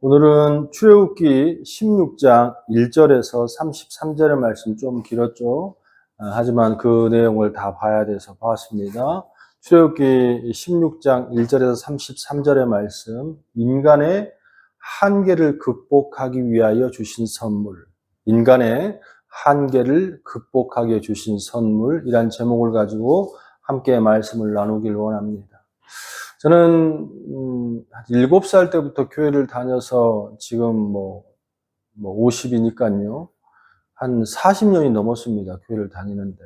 오늘은 출애굽기 16장 1절에서 33절의 말씀 좀 길었죠. 하지만 그 내용을 다 봐야 돼서 봤습니다. 출애굽기 16장 1절에서 33절의 말씀, 인간의 한계를 극복하기 위하여 주신 선물, 인간의 한계를 극복하기 위해 주신 선물이란 제목을 가지고 함께 말씀을 나누길 원합니다. 저는 7살 때부터 교회를 다녀서 지금 50이니까요. 한 40년이 넘었습니다. 교회를 다니는데.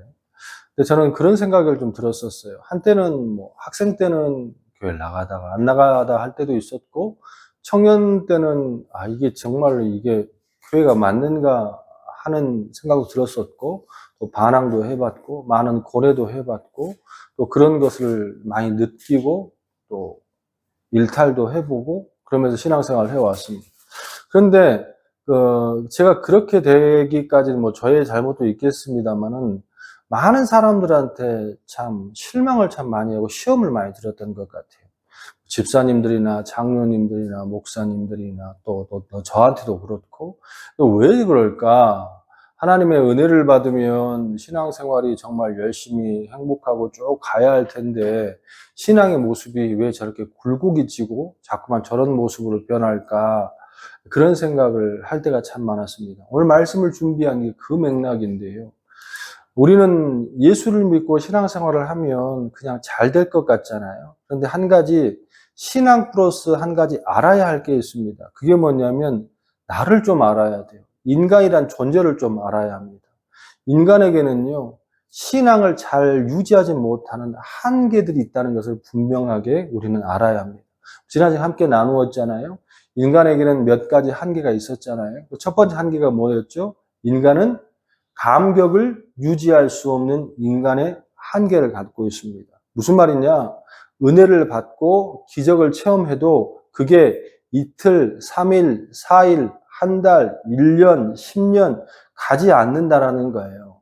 근데 저는 그런 생각을 좀 들었었어요. 한때는 학생 때는 교회를 나가다가 안 나가다 할 때도 있었고, 청년 때는 이게 정말로 이게 교회가 맞는가 하는 생각도 들었었고, 또 반항도 해봤고, 많은 고뇌도 해봤고, 또 그런 것을 많이 느끼고, 또 일탈도 해보고 그러면서 신앙생활을 해왔습니다. 그런데 제가 그렇게 되기까지는 저의 잘못도 있겠습니다만은 많은 사람들한테 참 실망을 참 많이 하고 시험을 많이 들었던 것 같아요. 집사님들이나 장로님들이나 목사님들이나 또 저한테도 그렇고, 또 왜 그럴까? 하나님의 은혜를 받으면 신앙생활이 정말 열심히 행복하고 쭉 가야 할 텐데 신앙의 모습이 왜 저렇게 굴곡이지고 자꾸만 저런 모습으로 변할까? 그런 생각을 할 때가 참 많았습니다. 오늘 말씀을 준비한 게 그 맥락인데요. 우리는 예수를 믿고 신앙생활을 하면 그냥 잘 될 것 같잖아요. 그런데 한 가지, 신앙 플러스 한 가지 알아야 할 게 있습니다. 그게 뭐냐면 나를 좀 알아야 돼요. 인간이란 존재를 좀 알아야 합니다. 인간에게는요, 신앙을 잘 유지하지 못하는 한계들이 있다는 것을 분명하게 우리는 알아야 합니다. 지난주에 함께 나누었잖아요. 인간에게는 몇 가지 한계가 있었잖아요. 첫 번째 한계가 뭐였죠? 인간은 감격을 유지할 수 없는 인간의 한계를 갖고 있습니다. 무슨 말이냐? 은혜를 받고 기적을 체험해도 그게 이틀, 3일, 4일, 한 달, 1년, 10년 가지 않는다라는 거예요.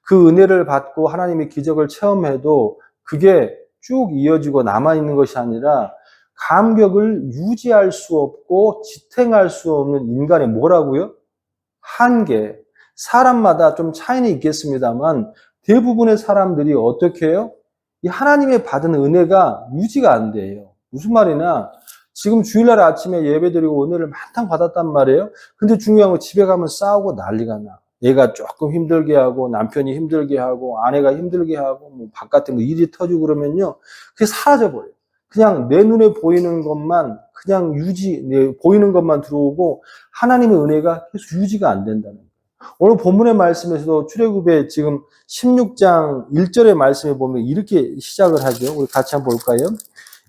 그 은혜를 받고 하나님의 기적을 체험해도 그게 쭉 이어지고 남아있는 것이 아니라 감격을 유지할 수 없고 지탱할 수 없는 인간의 뭐라고요? 한계. 사람마다 좀 차이는 있겠습니다만 대부분의 사람들이 어떻게 해요? 이 하나님의 받은 은혜가 유지가 안 돼요. 무슨 말이냐? 지금 주일날 아침에 예배드리고 은혜를 많다 받았단 말이에요. 근데 중요한 건 집에 가면 싸우고 난리가 나. 얘가 조금 힘들게 하고 남편이 힘들게 하고 아내가 힘들게 하고 바깥에 일이 터지고 그러면요. 그게 사라져버려요. 그냥 내 눈에 보이는 것만 그냥 보이는 것만 들어오고 하나님의 은혜가 계속 유지가 안 된다는 거예요. 오늘 본문의 말씀에서도 출애굽의 지금 16장 1절의 말씀에 보면 이렇게 시작을 하죠. 우리 같이 한번 볼까요?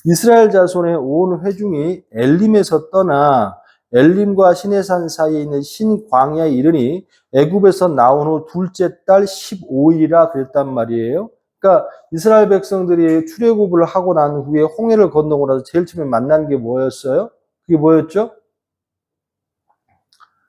이스라엘 자손의 온 회중이 엘림에서 떠나 엘림과 시내산 사이에 있는 신광야에 이르니 애굽에서 나온 후 둘째 달 15일이라 그랬단 말이에요. 그러니까 이스라엘 백성들이 출애굽을 하고 난 후에 홍해를 건너고 나서 제일 처음에 만난 게 뭐였어요? 그게 뭐였죠?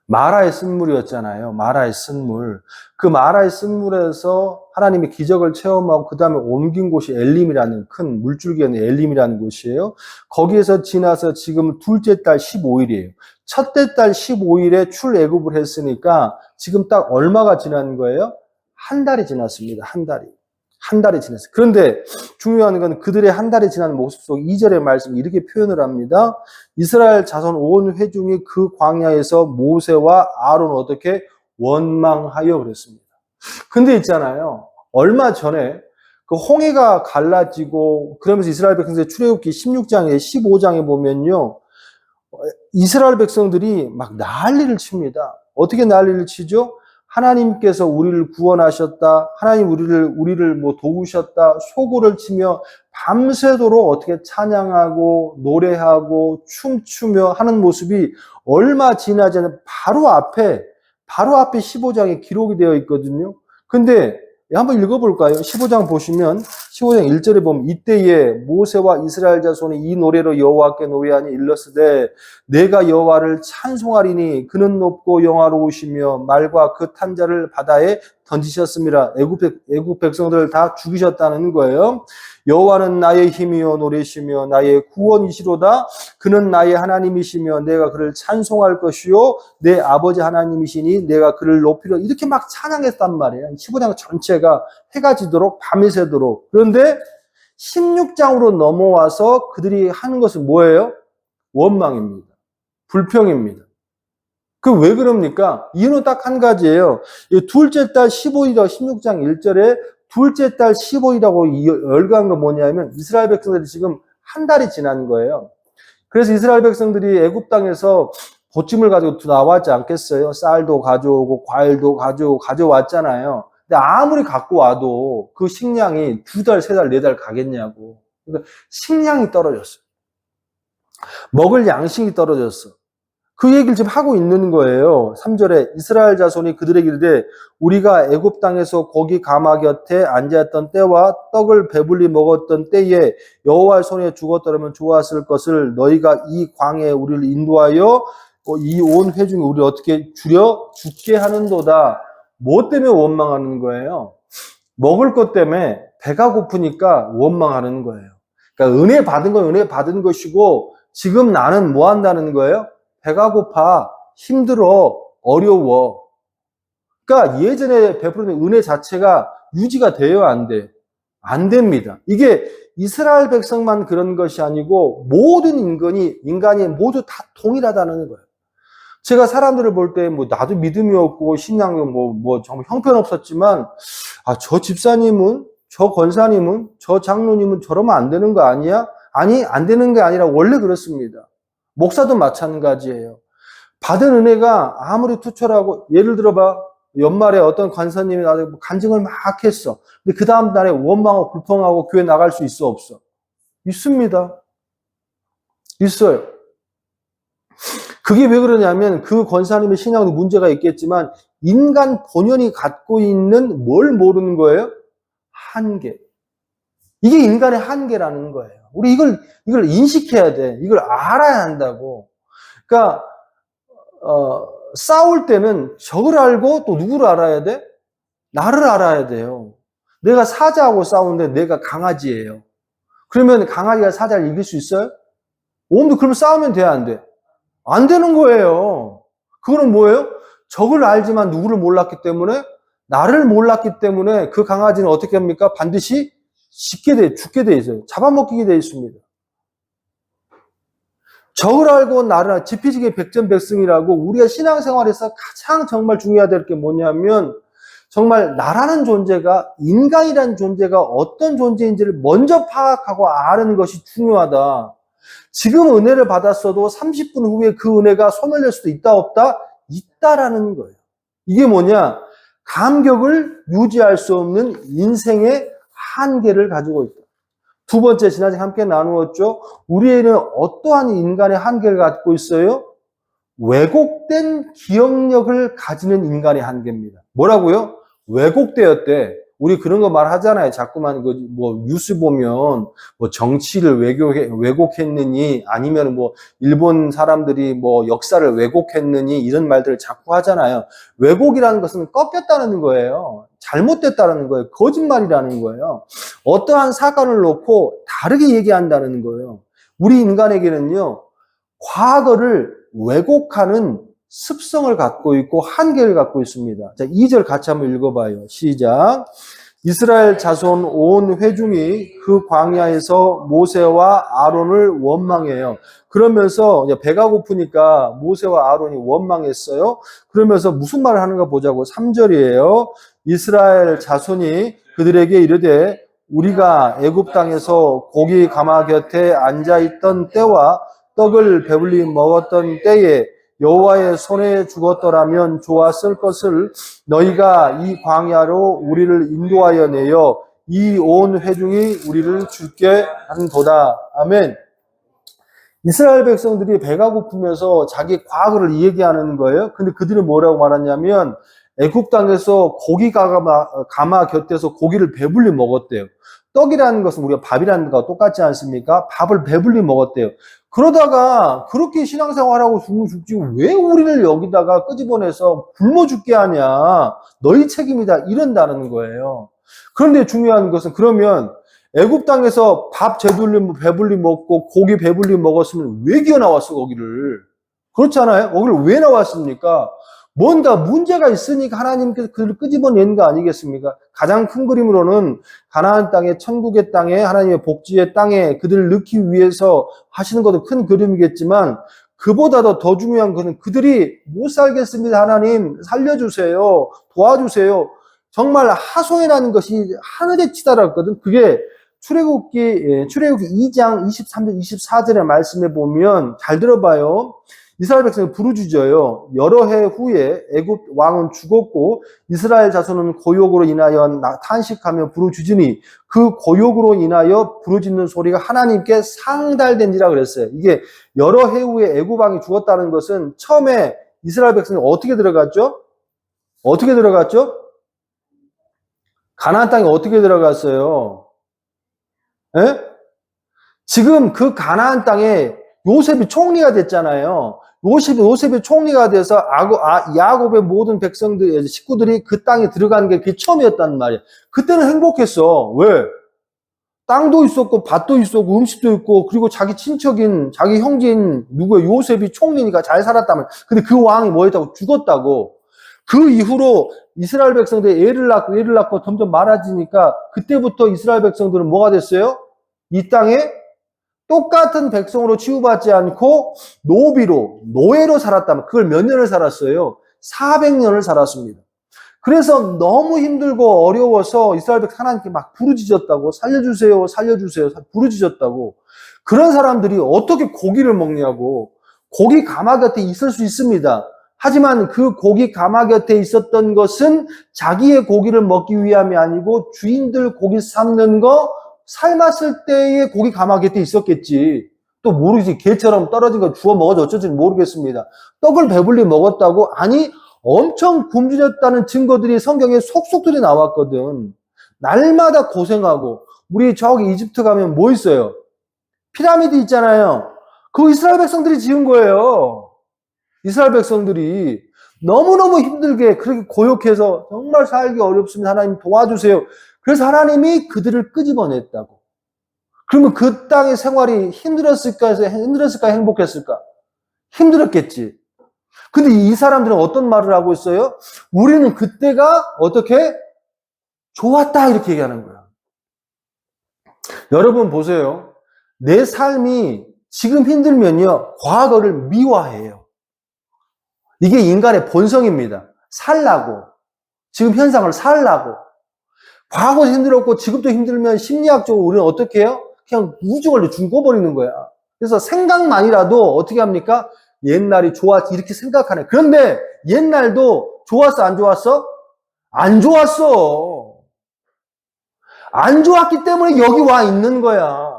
마라의 쓴물이었잖아요. 마라의 쓴물. 그 마라의 쓴물에서 하나님의 기적을 체험하고 그 다음에 옮긴 곳이 엘림이라는 큰 물줄기에 있는 엘림이라는 곳이에요. 거기에서 지나서 지금 둘째 달 15일이에요. 첫째 달 15일에 출애굽을 했으니까 지금 딱 얼마가 지난 거예요? 한 달이 지났습니다. 한 달이 지났어요. 그런데 중요한 건 그들의 한 달이 지난 모습 속 2절의 말씀 이렇게 표현을 합니다. 이스라엘 자손 온 회중이 그 광야에서 모세와 아론 어떻게 원망하여 그랬습니다. 근데 있잖아요. 얼마 전에 그 홍해가 갈라지고 그러면서 이스라엘 백성들의 출애굽기 16장에 15장에 보면요. 이스라엘 백성들이 막 난리를 칩니다. 어떻게 난리를 치죠? 하나님께서 우리를 구원하셨다. 하나님 우리를 도우셨다. 소고를 치며 밤새도록 어떻게 찬양하고 노래하고 춤추며 하는 모습이 얼마 지나지 않은 바로 앞에 15장에 기록이 되어 있거든요. 근데 한번 읽어볼까요? 15장 보시면 15장 1절에 보면 이때에 모세와 이스라엘 자손이 이 노래로 여호와께 노래하니 일렀으되 내가 여호와를 찬송하리니 그는 높고 영화로우시며 말과 그 탄자를 바다에 던지셨습니다. 애굽 백성들을 다 죽이셨다는 거예요. 여호와는 나의 힘이요 노래시며 나의 구원이시로다. 그는 나의 하나님이시며 내가 그를 찬송할 것이요 내 아버지 하나님이시니 내가 그를 높이려. 이렇게 막 찬양했단 말이에요. 15장 전체가 해가 지도록 밤이 새도록. 그런데 16장으로 넘어와서 그들이 하는 것은 뭐예요? 원망입니다. 불평입니다. 그 왜 그럽니까? 이유는 딱 한 가지예요. 둘째 달 15일이라고 16장 1절에 둘째 달 15일이라고 열거한 건 뭐냐면 이스라엘 백성들이 지금 한 달이 지난 거예요. 그래서 이스라엘 백성들이 애굽 땅에서 보침을 가지고 나왔지 않겠어요? 쌀도 가져오고 과일도 가져왔잖아요. 근데 아무리 갖고 와도 그 식량이 2달, 3달, 4달 가겠냐고. 그러니까 식량이 떨어졌어요. 먹을 양식이 떨어졌어. 그 얘기를 지금 하고 있는 거예요. 3절에 이스라엘 자손이 그들에게 이르되 우리가 애굽 땅에서 고기 가마 곁에 앉아있던 때와 떡을 배불리 먹었던 때에 여호와의 손에 죽었더라면 좋았을 것을 너희가 이 광야에 우리를 인도하여 이 온 회중이 우리를 어떻게 줄여 죽게 하는도다. 뭐 때문에 원망하는 거예요? 먹을 것 때문에 배가 고프니까 원망하는 거예요. 그러니까 은혜 받은 건 은혜 받은 것이고 지금 나는 뭐 한다는 거예요? 배가 고파, 힘들어, 어려워. 그러니까 예전에 베풀었던 은혜 자체가 유지가 돼요, 안 돼? 안 됩니다. 이게 이스라엘 백성만 그런 것이 아니고 모든 인간이 모두 다 동일하다는 거예요. 제가 사람들을 볼 때 뭐 나도 믿음이 없고 신앙이 뭐 정말 형편없었지만 저 집사님은, 저 권사님은, 저 장로님은 저러면 안 되는 거 아니야? 아니, 안 되는 게 아니라 원래 그렇습니다. 목사도 마찬가지예요. 받은 은혜가 아무리 투철하고, 예를 들어봐, 연말에 어떤 관사님이 나한테 간증을 막 했어. 근데 그 다음 날에 원망하고 불평하고 교회 나갈 수 있어, 없어? 있습니다. 있어요. 그게 왜 그러냐면 그 권사님의 신앙도 문제가 있겠지만 인간 본연이 갖고 있는 뭘 모르는 거예요? 한계. 이게 인간의 한계라는 거예요. 우리 이걸 인식해야 돼. 이걸 알아야 한다고. 그러니까 싸울 때는 적을 알고 또 누구를 알아야 돼? 나를 알아야 돼요. 내가 사자하고 싸우는데 내가 강아지예요. 그러면 강아지가 사자를 이길 수 있어요? 그러면 싸우면 돼, 안 돼? 안 되는 거예요. 그거는 뭐예요? 적을 알지만 누구를 몰랐기 때문에, 나를 몰랐기 때문에 그 강아지는 어떻게 합니까? 반드시 죽게 돼 있어요. 잡아먹히게 돼 있습니다. 적을 알고 나를 알고 지피지기 백전백승이라고 우리가 신앙생활에서 가장 정말 중요해야 될 게 뭐냐면 정말 나라는 존재가, 인간이라는 존재가 어떤 존재인지를 먼저 파악하고 아는 것이 중요하다. 지금 은혜를 받았어도 30분 후에 그 은혜가 소멸될 수도 있다 없다? 있다라는 거예요. 이게 뭐냐? 감격을 유지할 수 없는 인생의 한계를 가지고 있다. 두 번째, 지난주에 함께 나누었죠. 우리에는 어떠한 인간의 한계를 갖고 있어요? 왜곡된 기억력을 가지는 인간의 한계입니다. 뭐라고요? 왜곡되었대. 우리 그런 거 말하잖아요. 자꾸만 뉴스 보면 정치를 왜곡했느니 아니면 일본 사람들이 역사를 왜곡했느니 이런 말들을 자꾸 하잖아요. 왜곡이라는 것은 꺾였다는 거예요. 잘못됐다는 거예요. 거짓말이라는 거예요. 어떠한 사건을 놓고 다르게 얘기한다는 거예요. 우리 인간에게는요, 과거를 왜곡하는 습성을 갖고 있고 한계를 갖고 있습니다. 자, 2절 같이 한번 읽어봐요. 시작. 이스라엘 자손 온 회중이 그 광야에서 모세와 아론을 원망해요. 그러면서 배가 고프니까 모세와 아론이 원망했어요. 그러면서 무슨 말을 하는가 보자고. 3절이에요. 이스라엘 자손이 그들에게 이르되 우리가 애굽 땅에서 고기 가마 곁에 앉아있던 때와 떡을 배불리 먹었던 때에 여호와의 손에 죽었더라면 좋았을 것을 너희가 이 광야로 우리를 인도하여 내어 이 온 회중이 우리를 죽게 한도다. 아멘. 이스라엘 백성들이 배가 고프면서 자기 과거를 얘기하는 거예요. 근데 그들은 뭐라고 말하냐면 애굽 땅에서 고기 가마 곁에서 고기를 배불리 먹었대요. 떡이라는 것은 우리가 밥이라는 것과 똑같지 않습니까? 밥을 배불리 먹었대요. 그러다가 그렇게 신앙생활하고 죽으면 죽지 왜 우리를 여기다가 끄집어내서 굶어 죽게 하냐. 너희 책임이다. 이런다는 거예요. 그런데 중요한 것은 그러면 애굽 땅에서 밥 배불리 먹고 고기 배불리 먹었으면 왜 기어 나왔어 거기를? 그렇잖아요. 거기를 왜 나왔습니까? 뭔가 문제가 있으니까 하나님께서 그들을 끄집어낸 거 아니겠습니까? 가장 큰 그림으로는 가나안 땅에 천국의 땅에 하나님의 복지의 땅에 그들을 넣기 위해서 하시는 것도 큰 그림이겠지만 그보다도 더 중요한 것은 그들이 못 살겠습니다. 하나님 살려주세요. 도와주세요. 정말 하소연하는 것이 하늘에 치달았거든. 그게 출애굽기 2장 23절 24절의 말씀에 보면 잘 들어봐요. 이스라엘 백성이 부르짖어요. 여러 해 후에 애굽 왕은 죽었고 이스라엘 자손은 고욕으로 인하여 탄식하며 부르짖으니 그 고욕으로 인하여 부르짖는 소리가 하나님께 상달된지라 그랬어요. 이게 여러 해 후에 애굽 왕이 죽었다는 것은 처음에 이스라엘 백성이 어떻게 들어갔죠? 어떻게 들어갔죠? 가나안 땅에 어떻게 들어갔어요? 예? 지금 그 가나안 땅에 요셉이 총리가 됐잖아요. 요셉이 총리가 돼서 야곱의 모든 백성들, 식구들이 그 땅에 들어가는 게 그게 처음이었단 말이에요. 그때는 행복했어. 왜? 땅도 있었고, 밭도 있었고, 음식도 있고, 그리고 자기 친척인, 자기 형제인, 요셉이 총리니까 잘 살았단 말이에요. 근데 그 왕이 뭐 했다고? 죽었다고. 그 이후로 이스라엘 백성들이 애를 낳고 점점 많아지니까, 그때부터 이스라엘 백성들은 뭐가 됐어요? 이 땅에 똑같은 백성으로 치유받지 않고 노예로 살았다면 그걸 몇 년을 살았어요? 400년을 살았습니다. 그래서 너무 힘들고 어려워서 이스라엘 백성 하나님께 막 부르짖었다고 살려주세요 부르짖었다고. 그런 사람들이 어떻게 고기를 먹냐고. 고기 가마 곁에 있을 수 있습니다. 하지만 그 고기 가마 곁에 있었던 것은 자기의 고기를 먹기 위함이 아니고 주인들 고기 삶는 거 삶았을 때의 고기 가마 곁에 있었겠지. 또 모르지. 개처럼 떨어진 거 주워 먹어서 어쩔지 모르겠습니다. 떡을 배불리 먹었다고? 아니, 엄청 굶주렸다는 증거들이 성경에 속속들이 나왔거든. 날마다 고생하고. 우리 저기 이집트 가면 뭐 있어요? 피라미드 있잖아요. 그거 이스라엘 백성들이 지은 거예요. 이스라엘 백성들이 너무너무 힘들게 그렇게 고역해서 정말 살기 어렵습니다. 하나님 도와주세요. 그래서 하나님이 그들을 끄집어냈다고. 그러면 그 땅의 생활이 힘들었을까, 행복했을까? 힘들었겠지. 근데 이 사람들은 어떤 말을 하고 있어요? 우리는 그때가 어떻게? 좋았다, 이렇게 얘기하는 거야. 여러분 보세요. 내 삶이 지금 힘들면요, 과거를 미화해요. 이게 인간의 본성입니다. 살라고. 지금 현상을 살라고. 과거도 힘들었고 지금도 힘들면 심리학적으로 우리는 어떻게 해요? 그냥 우중을 죽어버리는 거야. 그래서 생각만이라도 어떻게 합니까? 옛날이 좋았지 이렇게 생각하네. 그런데 옛날도 좋았어 안 좋았어? 안 좋았어. 안 좋았기 때문에 여기 와 있는 거야.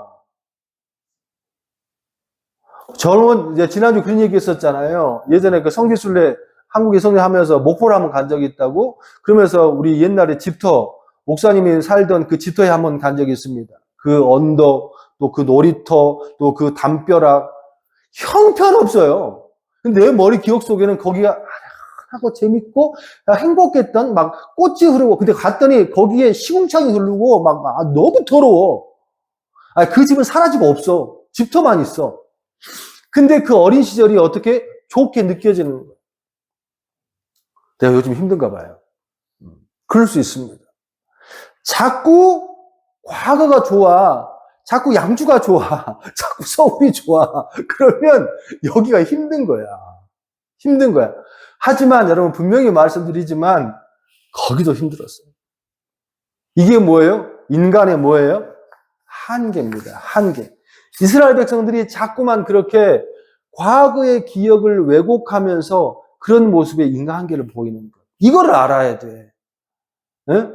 저는 이제 지난주 그런 얘기 했었잖아요. 예전에 그 성지순례 한국에 성례하면서 목포를 한번 간 적이 있다고. 그러면서 우리 옛날에 집터 목사님이 살던 그 집터에 한번 간 적이 있습니다. 그 언덕, 또 그 놀이터, 또 그 담벼락 형편없어요. 근데 내 머리 기억 속에는 거기가 하고 재밌고 행복했던 막 꽃이 흐르고. 근데 갔더니 거기에 시궁창이 흐르고 막 너무 더러워. 그 집은 사라지고 없어. 집터만 있어. 근데 그 어린 시절이 어떻게 좋게 느껴지는 거예요. 내가 요즘 힘든가 봐요. 그럴 수 있습니다. 자꾸 과거가 좋아. 자꾸 양주가 좋아. 자꾸 서울이 좋아. 그러면 여기가 힘든 거야. 힘든 거야. 하지만 여러분 분명히 말씀드리지만 거기도 힘들었어요. 이게 뭐예요? 인간의 뭐예요? 한계입니다. 한계. 이스라엘 백성들이 자꾸만 그렇게 과거의 기억을 왜곡하면서 그런 모습의 인간 한계를 보이는 거예요. 이거를 알아야 돼. 네?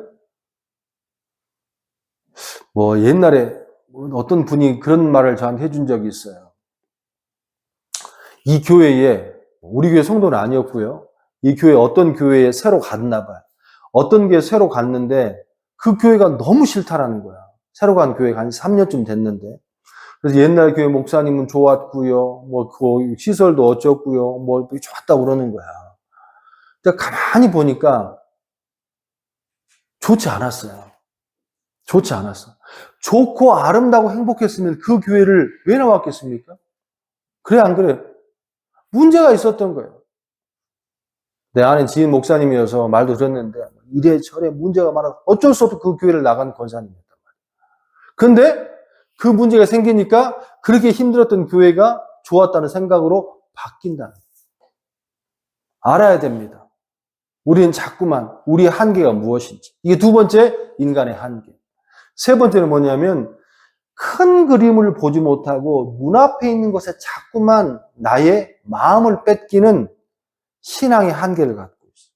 뭐 옛날에 어떤 분이 그런 말을 저한테 해준 적이 있어요. 이 교회에, 우리 교회 성도는 아니었고요. 이 교회 어떤 교회에 새로 갔나 봐요. 어떤 교회에 새로 갔는데 그 교회가 너무 싫다라는 거야. 새로 간 교회가 한 3년쯤 됐는데. 그래서 옛날 교회 목사님은 좋았고요. 뭐, 그 시설도 어쩌고요. 뭐, 좋았다고 그러는 거야. 근데 가만히 보니까 좋지 않았어요. 좋지 않았어. 좋고 아름다고 행복했으면 그 교회를 왜 나왔겠습니까? 그래, 안 그래? 문제가 있었던 거예요. 내 아는 지인 목사님이어서 말도 들었는데, 이래저래 문제가 많아서 어쩔 수 없이 그 교회를 나간 권사님이었단 말이에요. 근데 그 문제가 생기니까 그렇게 힘들었던 교회가 좋았다는 생각으로 바뀐다는 거예요. 알아야 됩니다. 우리는 자꾸만 우리의 한계가 무엇인지. 이게 두 번째, 인간의 한계. 세 번째는 뭐냐면 큰 그림을 보지 못하고 눈앞에 있는 것에 자꾸만 나의 마음을 뺏기는 신앙의 한계를 갖고 있어요.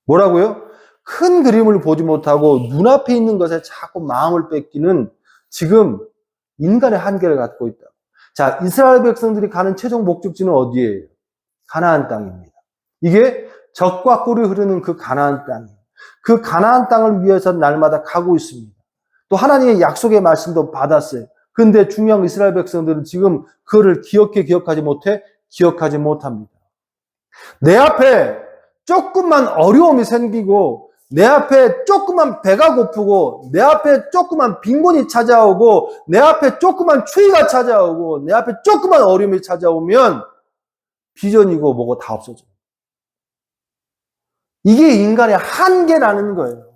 뭐라고요? 큰 그림을 보지 못하고 눈앞에 있는 것에 자꾸 마음을 뺏기는 지금 인간의 한계를 갖고 있다. 자, 이스라엘 백성들이 가는 최종 목적지는 어디예요? 가나안 땅입니다. 이게 젖과 꿀이 흐르는 그 가나안 땅이에요. 그 가나안 땅을 위해서 날마다 가고 있습니다. 또 하나님의 약속의 말씀도 받았어요. 근데 중요한 이스라엘 백성들은 지금 그거를 기억하지 못합니다. 내 앞에 조금만 어려움이 생기고, 내 앞에 조금만 배가 고프고, 내 앞에 조금만 빈곤이 찾아오고, 내 앞에 조금만 추위가 찾아오고, 내 앞에 조금만 어려움이 찾아오면 비전이고 뭐고 다 없어져요. 이게 인간의 한계라는 거예요.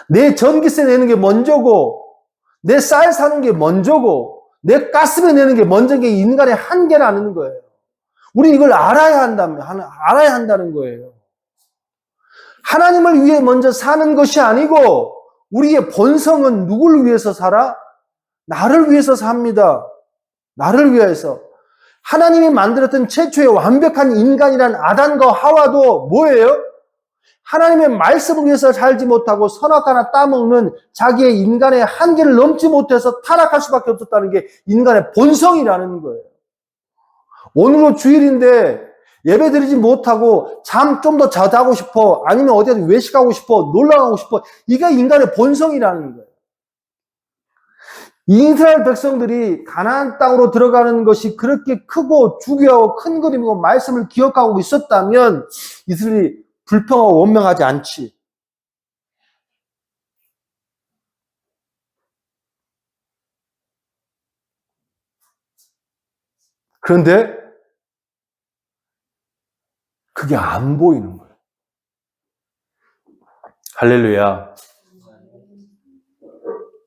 내 전기세 내는 게 먼저고, 내 쌀 사는 게 먼저고, 내 가스비 내는 게 먼저인 게 인간의 한계라는 거예요. 우리 이걸 알아야 한다는 거예요. 하나님을 위해 먼저 사는 것이 아니고, 우리의 본성은 누구를 위해서 살아? 나를 위해서 삽니다. 나를 위해서. 하나님이 만들었던 최초의 완벽한 인간이란 아담과 하와도 뭐예요? 하나님의 말씀을 위해서 살지 못하고 선악과나 따먹는 자기의 인간의 한계를 넘지 못해서 타락할 수밖에 없었다는 게 인간의 본성이라는 거예요. 오늘은 주일인데 예배 드리지 못하고 잠 좀 더 자고 싶어, 아니면 어디 외식하고 싶어, 놀러 가고 싶어. 이게 인간의 본성이라는 거예요. 이스라엘 백성들이 가나안 땅으로 들어가는 것이 그렇게 크고 중요하고 큰 그림이고 말씀을 기억하고 있었다면 이스라엘이 불평하고 원망하지 않지. 그런데 그게 안 보이는 거예요. 할렐루야.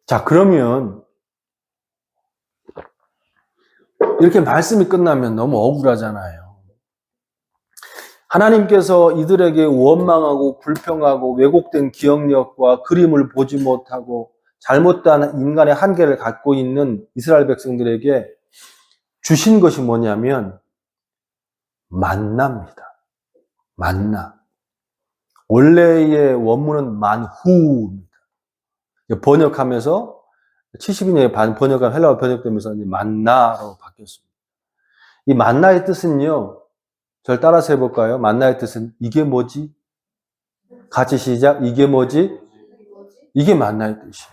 자, 그러면 이렇게 말씀이 끝나면 너무 억울하잖아요. 하나님께서 이들에게 원망하고 불평하고 왜곡된 기억력과 그림을 보지 못하고 잘못된 인간의 한계를 갖고 있는 이스라엘 백성들에게 주신 것이 뭐냐면 만나입니다. 만나. 원래의 원문은 만후입니다. 번역하면서 70인의 번역한 헬라어 번역되면서 만나로 바뀌었습니다. 이 만나의 뜻은요, 저를 따라서 해볼까요? 만나의 뜻은 이게 뭐지? 같이 시작. 이게 뭐지? 이게 만나의 뜻이에요.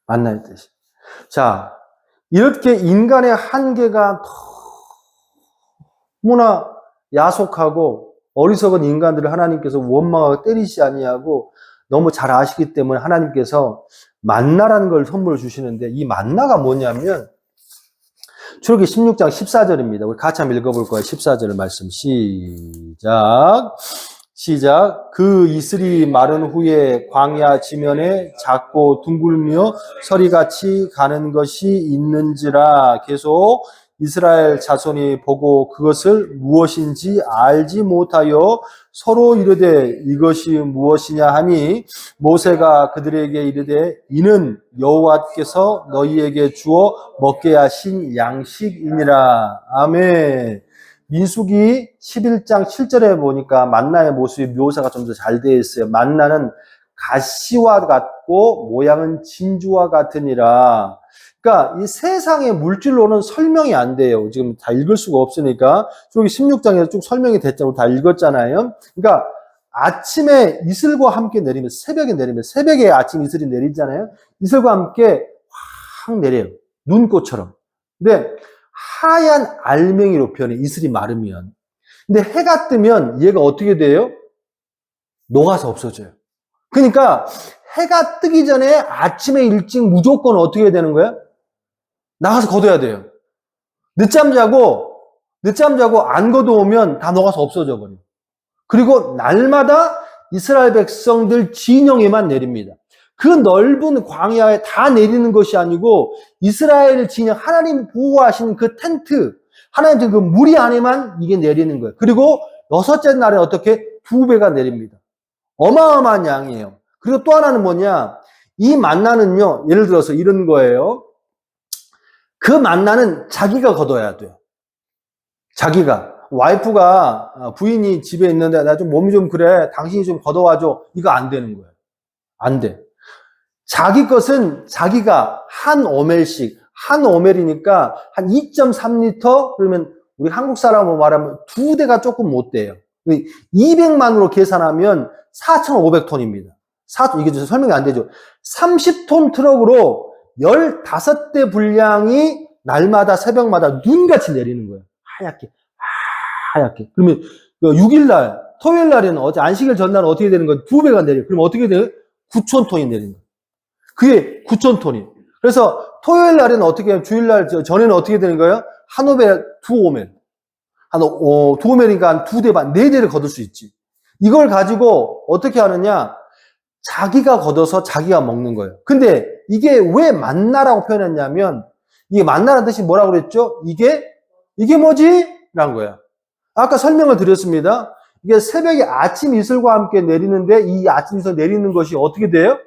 만나의 뜻이. 자, 이렇게 인간의 한계가 너무나 야속하고 어리석은 인간들을 하나님께서 원망하고 때리시 아니하고 너무 잘 아시기 때문에 하나님께서 만나라는 걸 선물을 주시는데, 이 만나가 뭐냐면 출애굽기 16장 14절입니다. 우리 같이 한번 읽어볼 거예요. 14절의 말씀 시작. 그 이슬이 마른 후에 광야 지면에 작고 둥글며 서리같이 가는 것이 있는지라. 계속 이스라엘 자손이 보고 그것을 무엇인지 알지 못하여 서로 이르되 이것이 무엇이냐 하니 모세가 그들에게 이르되 이는 여호와께서 너희에게 주어 먹게 하신 양식이니라. 아멘. 민수기 11장 7절에 보니까 만나의 모습이 묘사가 좀 더 잘 되어 있어요. 만나는 가시와 같고 모양은 진주와 같으니라. 그러니까 이 세상의 물질로는 설명이 안 돼요. 지금 다 읽을 수가 없으니까. 저기 16장에서 쭉 설명이 됐잖아요. 다 읽었잖아요. 그러니까 아침에 이슬과 함께 내리면, 새벽에 아침 이슬이 내리잖아요. 이슬과 함께 확 내려요. 눈꽃처럼. 근데 하얀 알맹이로 변해, 이슬이 마르면. 근데 해가 뜨면 얘가 어떻게 돼요? 녹아서 없어져요. 그러니까 해가 뜨기 전에 아침에 일찍 무조건 어떻게 해야 되는 거야? 나가서 걷어야 돼요. 늦잠 자고 안 걷어오면 다 녹아서 없어져 버려요. 그리고 날마다 이스라엘 백성들 진영에만 내립니다. 그 넓은 광야에 다 내리는 것이 아니고 이스라엘 진영, 하나님 보호하시는 그 텐트, 하나님 그 무리 안에만 이게 내리는 거예요. 그리고 여섯째 날에 어떻게? 2배가 내립니다. 어마어마한 양이에요. 그리고 또 하나는 뭐냐? 이 만나는요, 예를 들어서 이런 거예요. 그 만나는 자기가 걷어야 돼요. 자기가. 와이프가, 부인이 집에 있는데 나 좀 몸이 좀 그래. 당신이 좀 걷어와줘. 이거 안 되는 거예요. 안 돼. 자기 것은 자기가 한 오멜씩, 한 오멜이니까 한 2.3리터, 그러면 우리 한국 사람으로 말하면 2대가 조금 못 돼요. 200만으로 계산하면 4,500톤입니다. 이게 설명이 안 되죠. 30톤 트럭으로 15대 분량이 날마다 새벽마다 눈같이 내리는 거예요. 하얗게. 그러면 6일날, 토요일날에는 어제 안식일 전날은 어떻게 되는 거예요? 2배가 내려요. 그럼 어떻게 돼요? 9,000톤이 내리는 거예요. 그게 9,000톤이. 그래서 토요일날에는 어떻게 해요? 주일날 전에는 어떻게 되는 거예요? 한 오멜, 2오멜. 두 오멜이니까 한 2대 반, 4대를 거둘 수 있지. 이걸 가지고 어떻게 하느냐? 자기가 걷어서 자기가 먹는 거예요. 근데 이게 왜 만나라고 표현했냐면, 이게 만나라는 뜻이 뭐라고 그랬죠? 이게 뭐지? 라는 거야. 아까 설명을 드렸습니다. 이게 새벽에 아침 이슬과 함께 내리는데, 이 아침 이슬 내리는 것이 어떻게 돼요?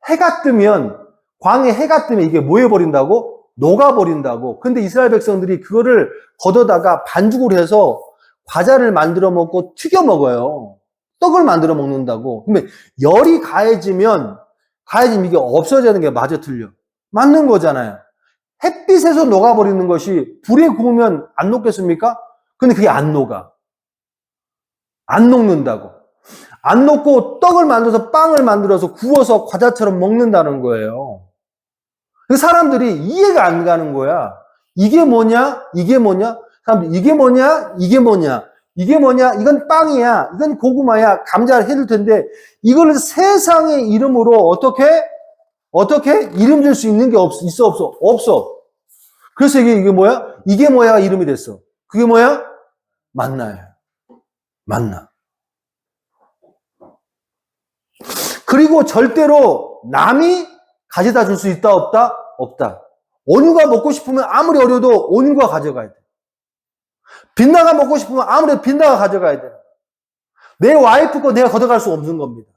해가 뜨면, 광에 해가 뜨면 이게 뭐 해버린다고? 녹아버린다고. 근데 이스라엘 백성들이 그거를 걷어다가 반죽을 해서 과자를 만들어 먹고 튀겨 먹어요. 떡을 만들어 먹는다고. 그러면 열이 가해지면 이게 없어지는 게 맞아 틀려? 맞는 거잖아요. 햇빛에서 녹아버리는 것이 불에 구우면 안 녹겠습니까? 근데 그게 안 녹아. 안 녹는다고. 안 녹고 떡을 만들어서 빵을 만들어서 구워서 과자처럼 먹는다는 거예요. 사람들이 이해가 안 가는 거야. 이게 뭐냐? 사람들이 이게 뭐냐? 이건 빵이야. 이건 고구마야. 감자를 해줄 텐데 이걸 세상의 이름으로 어떻게 이름 줄 수 있는 게 있어? 없어. 그래서 이게 뭐야? 이게 뭐야가 이름이 됐어. 그게 뭐야? 만나야. 만나. 그리고 절대로 남이 가져다 줄 수 있다, 없다? 없다. 온유가 먹고 싶으면 아무리 어려도 온유가 가져가야 돼. 빛나가 먹고 싶으면 아무래도 빛나가 가져가야 돼. 내 와이프 거 내가 가져갈 수 없는 겁니다.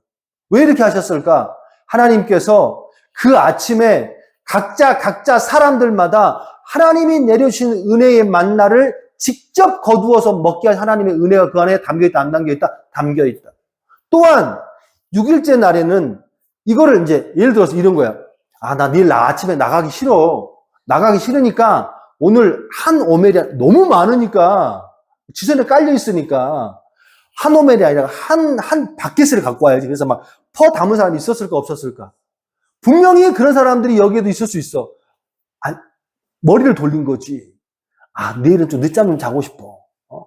왜 이렇게 하셨을까? 하나님께서 그 아침에 각자 사람들마다 하나님이 내려주신 은혜의 만나를 직접 거두어서 먹게 할 하나님의 은혜가 그 안에 담겨있다, 안 담겨있다? 담겨있다. 또한 6일째 날에는 이거를 이제 예를 들어서 이런 거야. 나 내일 아침에 나가기 싫어. 나가기 싫으니까 오늘 한 오멜이 너무 많으니까 지선에 깔려 있으니까 한 오멜이 아니라 한 바켓을 갖고 와야지. 그래서 막 퍼 담은 사람이 있었을까 없었을까? 분명히 그런 사람들이 여기에도 있을 수 있어. 머리를 돌린 거지. 내일은 좀 늦잠 좀 자고 싶어.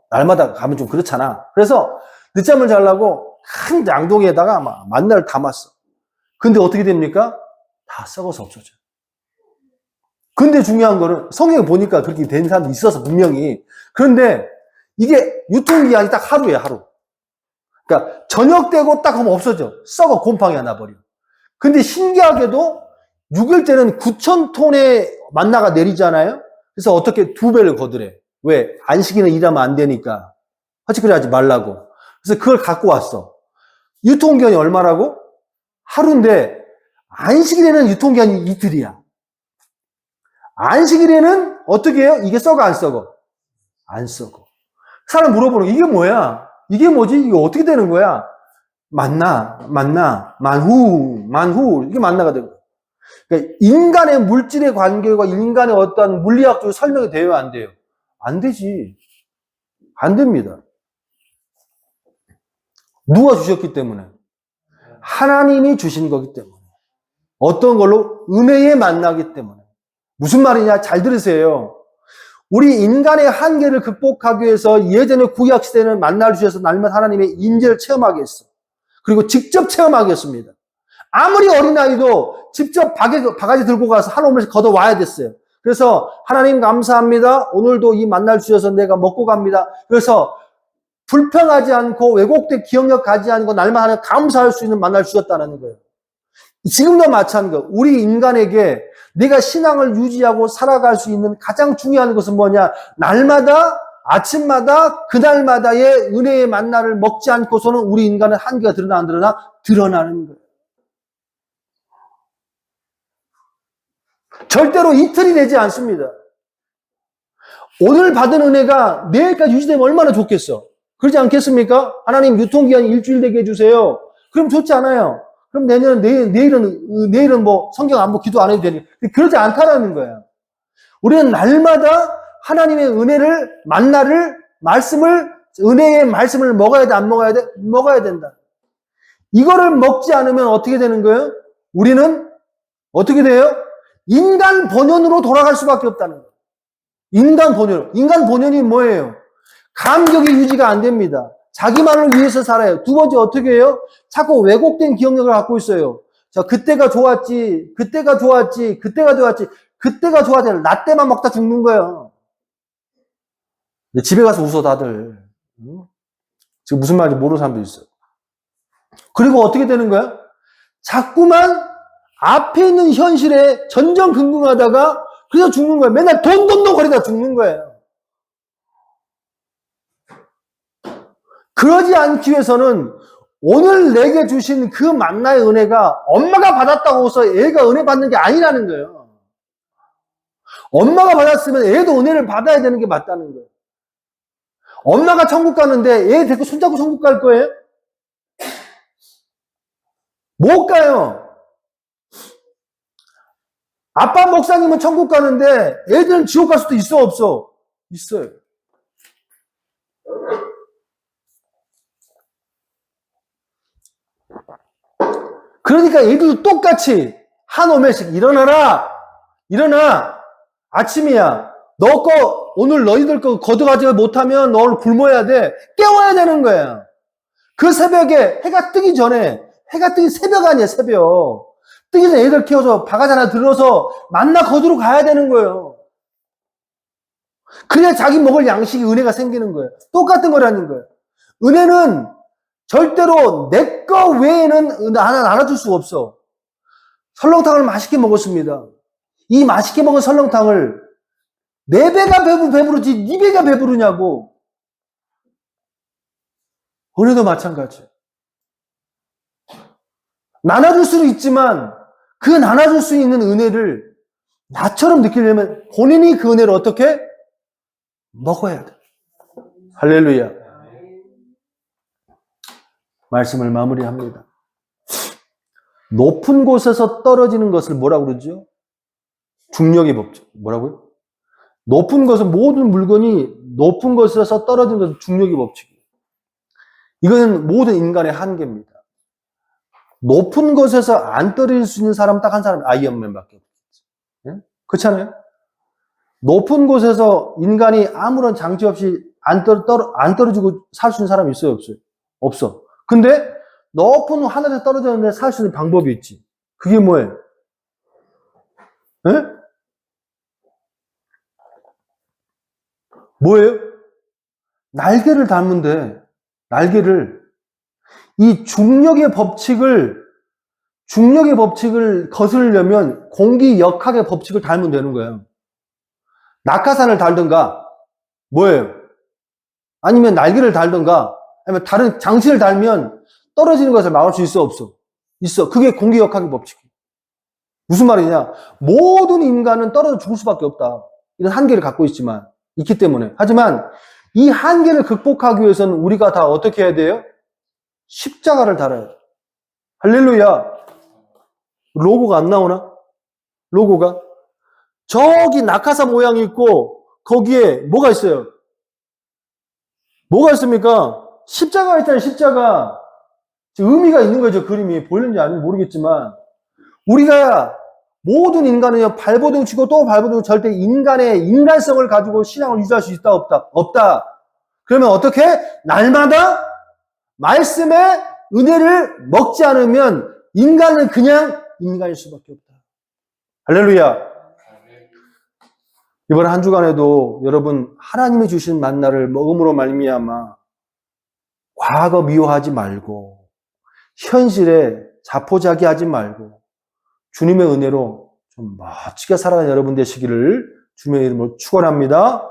날마다 가면 좀 그렇잖아. 그래서 늦잠을 자려고 큰 양동이에다가 막 만나를 담았어. 근데 어떻게 됩니까? 다 썩어서 없어져. 근데 중요한 거는 성경에 보니까 그렇게 된 사람도 있어서 분명히. 그런데 이게 유통기한이 딱 하루에 하루. 그러니까 저녁 되고 딱 하면 없어져. 썩어 곰팡이가 나버려. 근데 신기하게도 6일째는 9,000톤의 만나가 내리잖아요. 그래서 어떻게 2배를 거두래. 왜? 안식일은 일하면 안 되니까. 헛짓거리 하지 말라고. 그래서 그걸 갖고 왔어. 유통기한이 얼마라고? 하루인데 안식일에는 유통기한이 이틀이야. 안식일에는 어떻게 해요? 이게 썩어 안 썩어? 안 썩어. 사람 물어보는 거, 이게 뭐야? 이게 뭐지? 이게 어떻게 되는 거야? 만나, 만후 이게 만나가 되고. 그러니까 인간의 물질의 관계와 인간의 어떤 물리학적으로 설명이 돼요, 안 돼요? 안 되지. 안 됩니다. 누가 주셨기 때문에? 하나님이 주신 거기 때문에. 어떤 걸로? 은혜에 만나기 때문에. 무슨 말이냐? 잘 들으세요. 우리 인간의 한계를 극복하기 위해서 예전에 구약시대는 만나 주셔서 날마다 하나님의 인재를 체험하게 했어. 그리고 직접 체험하게 했습니다. 아무리 어린아이도 직접 바가지 들고 가서 한 오멜씩 걷어와야 됐어요. 그래서 하나님 감사합니다. 오늘도 이 만날 주셔서 내가 먹고 갑니다. 그래서 불평하지 않고 왜곡된 기억력 가지 않고 날마다 하나님 감사할 수 있는 만날 주셨다는 거예요. 지금도 마찬가지고 우리 인간에게 내가 신앙을 유지하고 살아갈 수 있는 가장 중요한 것은 뭐냐? 날마다 아침마다 그날마다의 은혜의 만나를 먹지 않고서는 우리 인간의 한계가 드러나 안 드러나? 드러나는 거예요. 절대로 이틀이 되지 않습니다. 오늘 받은 은혜가 내일까지 유지되면 얼마나 좋겠어? 그러지 않겠습니까? 하나님 유통기한 일주일 되게 해주세요. 그럼 좋지 않아요. 그럼 내일은 뭐 성경 안 보고 기도 안 해도 되니. 그러지 않다라는 거야. 우리는 날마다 하나님의 은혜를, 은혜의 말씀을 먹어야 돼, 안 먹어야 돼? 먹어야 된다. 이거를 먹지 않으면 어떻게 되는 거예요? 우리는 어떻게 돼요? 인간 본연으로 돌아갈 수밖에 없다는 거예요. 인간 본연. 인간 본연이 뭐예요? 감격이 유지가 안 됩니다. 자기만을 위해서 살아요. 두 번째 어떻게 해요? 자꾸 왜곡된 기억력을 갖고 있어요. 자, 그때가 좋았지. 나 때만 먹다 죽는 거예요. 집에 가서 웃어 다들. 지금 무슨 말인지 모르는 사람도 있어요. 그리고 어떻게 되는 거야? 자꾸만 앞에 있는 현실에 전전긍긍하다가 그래서 죽는 거예요. 맨날 돈 거리다 죽는 거예요. 그러지 않기 위해서는 오늘 내게 주신 그 만나의 은혜가 엄마가 받았다고 해서 애가 은혜 받는 게 아니라는 거예요. 엄마가 받았으면 애도 은혜를 받아야 되는 게 맞다는 거예요. 엄마가 천국 가는데 애 데리고 손잡고 천국 갈 거예요? 못 가요. 아빠 목사님은 천국 가는데 애들은 지옥 갈 수도 있어, 없어? 있어요. 그러니까 애들도 똑같이 한 오멜씩 일어나. 아침이야. 오늘 너희들 거 거둬가지 못하면 너 오늘 굶어야 돼. 깨워야 되는 거야. 그 새벽에 해가 뜨기 새벽 아니야, 새벽. 뜨기 전에 애들 키워서 바가지 하나 들어서 만나 거두러 가야 되는 거예요. 그래야 자기 먹을 양식이 은혜가 생기는 거예요. 똑같은 거라는 거예요. 은혜는 절대로 내 거 외에는 하나 나눠줄 수가 없어. 설렁탕을 맛있게 먹었습니다. 이 맛있게 먹은 설렁탕을 내 배가 배부르지 네 배가 배부르냐고. 은혜도 마찬가지. 나눠줄 수는 있지만 그 나눠줄 수 있는 은혜를 나처럼 느끼려면 본인이 그 은혜를 어떻게? 먹어야 돼. 할렐루야. 말씀을 마무리합니다. 높은 곳에서 떨어지는 것을 뭐라고 그러죠? 중력의 법칙. 뭐라고요? 높은 것은 모든 물건이 높은 곳에서 떨어지는 것은 중력의 법칙이에요. 이건 모든 인간의 한계입니다. 높은 곳에서 안 떨어질 수 있는 사람은 딱 한 사람, 아이언맨밖에 없어요. 예? 그렇잖아요? 높은 곳에서 인간이 아무런 장치 없이 안 떨어지고 살 수 있는 사람이 있어요, 없어요? 없어. 근데 높은 하늘에 떨어졌는데 살 수 있는 방법이 있지. 그게 뭐예요? 예? 뭐예요? 날개를 달면 돼. 날개를. 이 중력의 법칙을 거스르려면 공기역학의 법칙을 달면 되는 거예요. 낙하산을 달든가, 뭐예요? 아니면 날개를 달든가, 아니면 다른 장치를 달면 떨어지는 것을 막을 수 있어, 없어? 있어. 그게 공기역학의 법칙이에요. 무슨 말이냐? 모든 인간은 떨어져 죽을 수밖에 없다. 이런 한계를 갖고 있기 때문에. 하지만 이 한계를 극복하기 위해서는 우리가 다 어떻게 해야 돼요? 십자가를 달아야 돼. 할렐루야. 로고가 안 나오나? 로고가? 저기 낙하산 모양이 있고 거기에 뭐가 있어요? 뭐가 있습니까? 십자가가 있잖아요, 십자가. 의미가 있는 거죠. 그림이 보이는지 아닌지 모르겠지만 우리가 모든 인간은요, 발버둥 치고 또 발버둥 절대 인간의 인간성을 가지고 신앙을 유지할 수 있다, 없다? 없다. 그러면 어떻게? 날마다 말씀의 은혜를 먹지 않으면 인간은 그냥 인간일 수밖에 없다. 할렐루야. 이번 한 주간에도 여러분 하나님이 주신 만나를 먹음으로 말미암아 과거 미워하지 말고 현실에 자포자기하지 말고 주님의 은혜로 좀 멋지게 살아가는 여러분 되시기를 주님의 이름으로 축원합니다.